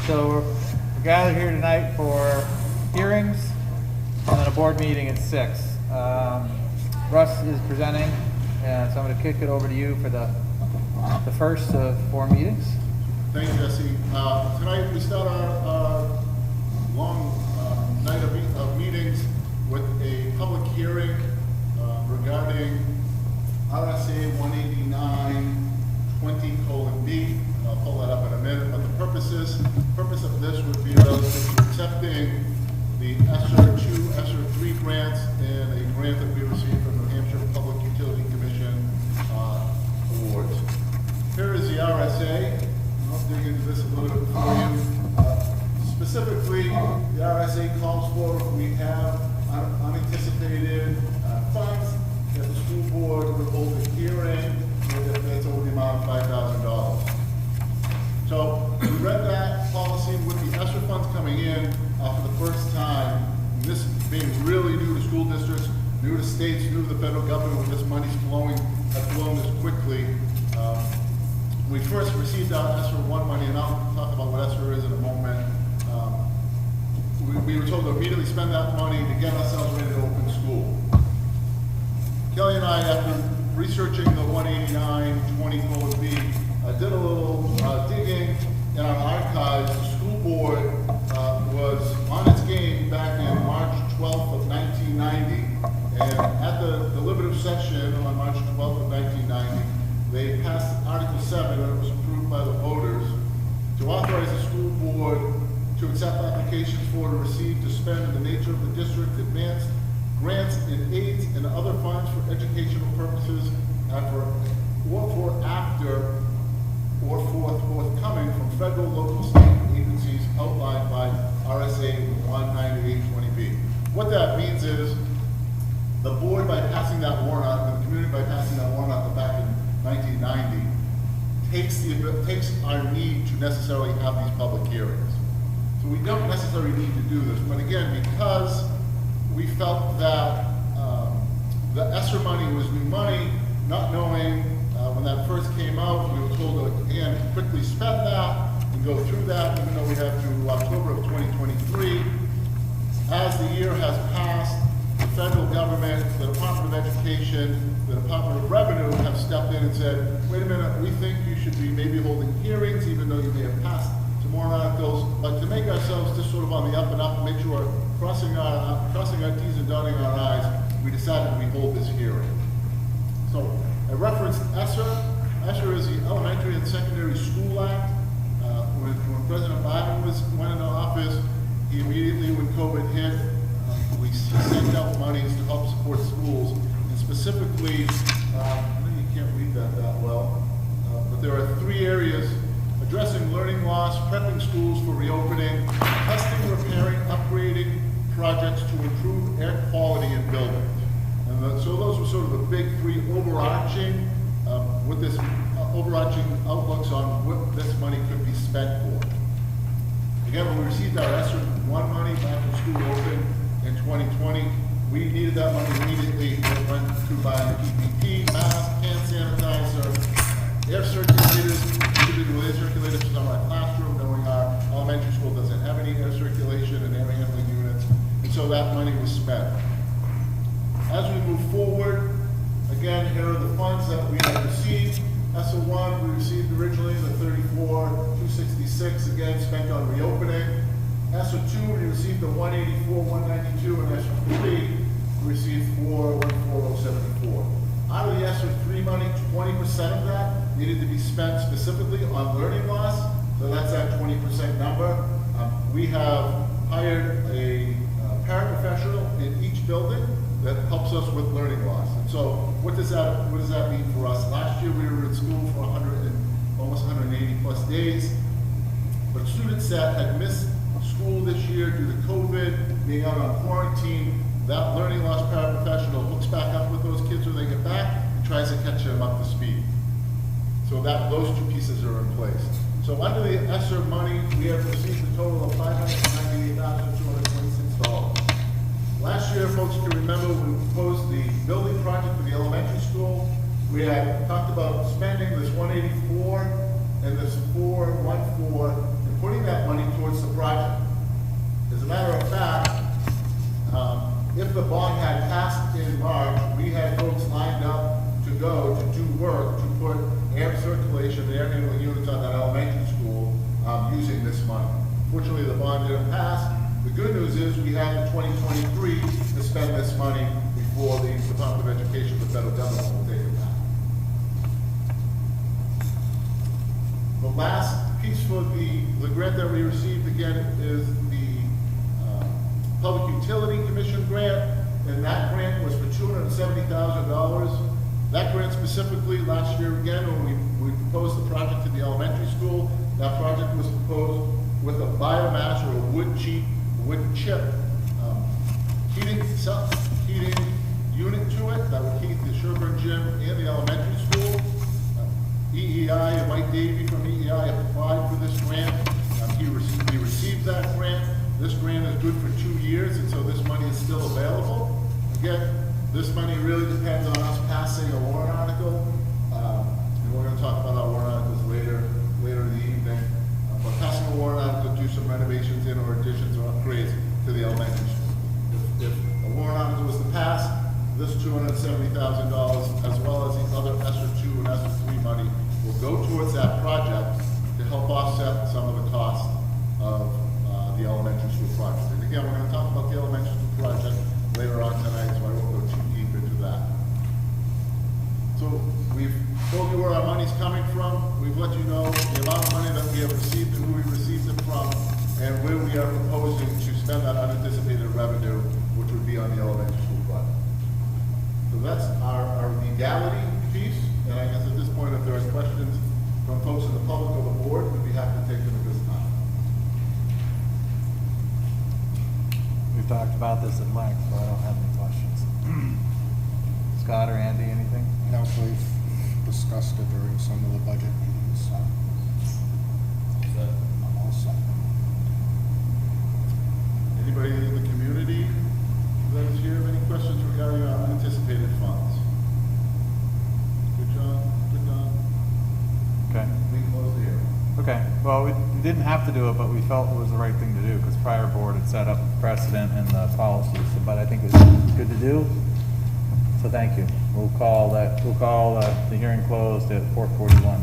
So we're gathered here tonight for hearings and then a board meeting at 6. Russ is presenting, and so I'm going to kick it over to you for the first of 4 meetings. Thanks, Jesse. Tonight we start our long night of meetings with a public hearing regarding RSA 189-20:B. I'll pull that up in a minute, but the purpose of this would be relative to accepting the ESSER 2, ESSER 3 grants and a grant that we received from the New Hampshire Public Utility Commission awards. Here is the RSA. I'll dig into this a little bit for you. Specifically, the RSA calls for if we have unanticipated funds that the school board would hold a hearing that's over the amount of $5,000. So we read that policy with the ESSER funds coming in for the first time. And this being really new to school districts, new to states, new to the federal government, when this money's flowing, has flown this quickly. We first received our ESSER 1 money, and I'll talk about what ESSER is in a moment. We were told to immediately spend that money to get ourselves ready to open school. Kelly and I, after researching the 189-20:B, did a little digging in our archives. The school board was on its game back in March 12th of 1990, and at the deliberative session on March 12th of 1990, they passed Article 7, and it was approved by the voters, to authorize the school board to accept applications for, to receive, to spend in the nature of the district advanced grants and aids and other funds for educational purposes forthcoming from federal, local, state agencies outlined by RSA 198-20:B. What that means is the board, by passing that warrant out, and the community by passing that warrant out back in 1990, takes our need to necessarily have these public hearings. So we don't necessarily need to do this, but again, because we felt that the ESSER money was new money, not knowing when that first came out, we were told to, again, quickly spend that and go through that, even though we have to October of 2023. As the year has passed, the federal government, the Department of Education, the Department of Revenue have stepped in and said, wait a minute, we think you should be maybe holding hearings, even though you may have passed some more articles, but to make ourselves just sort of on the up and up and make sure we're crossing our T's and dotting our I's, we decided we hold this hearing. So I referenced ESSER. ESSER is the Elementary and Secondary School Act. When President Biden went into office, he immediately, when COVID hit, we sent out monies to help support schools, and specifically, I know you can't read that well, but there are 3 areas: addressing learning loss, prepping schools for reopening, testing, repairing, upgrading projects to improve air quality in buildings. And so those were sort of the big 3 overarching, with this overarching outlooks on what this money could be spent for. Again, when we received our ESSER 1 money back when school opened in 2020, we needed that money immediately. We went to buy PPE, mask, hand sanitizer, air circulators, individual air circulators from our classroom, knowing our elementary school doesn't have any air circulation and air handling units, and so that money was spent. As we move forward, again, here are the funds that we have received. ESSER 1, we received originally the $34,266, again, spent on reopening. ESSER 2, we received the $184,192, and ESSER 3, we received $414,074. Out of the ESSER 3 money, 20% of that needed to be spent specifically on learning loss, so that's that 20% number. We have hired a paraprofessional in each building that helps us with learning loss. And so what does that mean for us? Last year we were in school for almost 180 plus days, but students that had missed school this year due to COVID, being out on quarantine, that learning loss paraprofessional hooks back up with those kids when they get back and tries to catch them up to speed. So those 2 pieces are in place. So under the ESSER money, we have received a total of $598,226. Last year, folks can remember when we proposed the building project for the elementary school. We had talked about spending this $184,000 and this 414, and putting that money towards the project. As a matter of fact, if the bond had passed in March, we had folks lined up to go to do work to put air circulation, air handling units on that elementary school using this money. Fortunately, the bond didn't pass. The good news is we have 2023 to spend this money before the Department of Education, the federal government, will take it back. The last piece for the grant that we received again is the Public Utility Commission grant, and that grant was for $270,000. That grant specifically, last year again, when we proposed the project to the elementary school, that project was proposed with a biomass or a wood chip heating unit to it that would heat the Sherburne Gym and the elementary school. EEI and Mike Davey from EEI applied for this grant. He received that grant. This grant is good for 2 years, and so this money is still available. Again, this money really depends on us passing a warrant article. And we're going to talk about our warrant articles later in the evening. But passing a warrant article to do some renovations in or additions or upgrades to the elementary school. If a warrant article was to pass, this $270,000, as well as the other ESSER 2 and ESSER 3 money, will go towards that project to help offset some of the cost of the elementary school project. And again, we're going to talk about the elementary school project later on tonight, so I won't go too deep into that. So we've told you where our money's coming from. We've let you know the amount of money that we have received and who we received it from, and where we are proposing to spend that unanticipated revenue, which would be on the elementary school project. So that's our legality piece, and I guess at this point, if there are questions from folks in the public or the board, we'd be happy to take them at this time. We've talked about this at length, so I don't have any questions. Scott or Andy, anything? No, we've discussed it during some of the budget meetings, so I'm all set. Anybody in the community that is here have any questions regarding our unanticipated funds? Good job, good job. Okay. We can close the hearing. Okay, well, we didn't have to do it, but we felt it was the right thing to do, because prior board had set up precedent and the policies, but I think it was good to do. So thank you. We'll call the hearing closed at 4:41.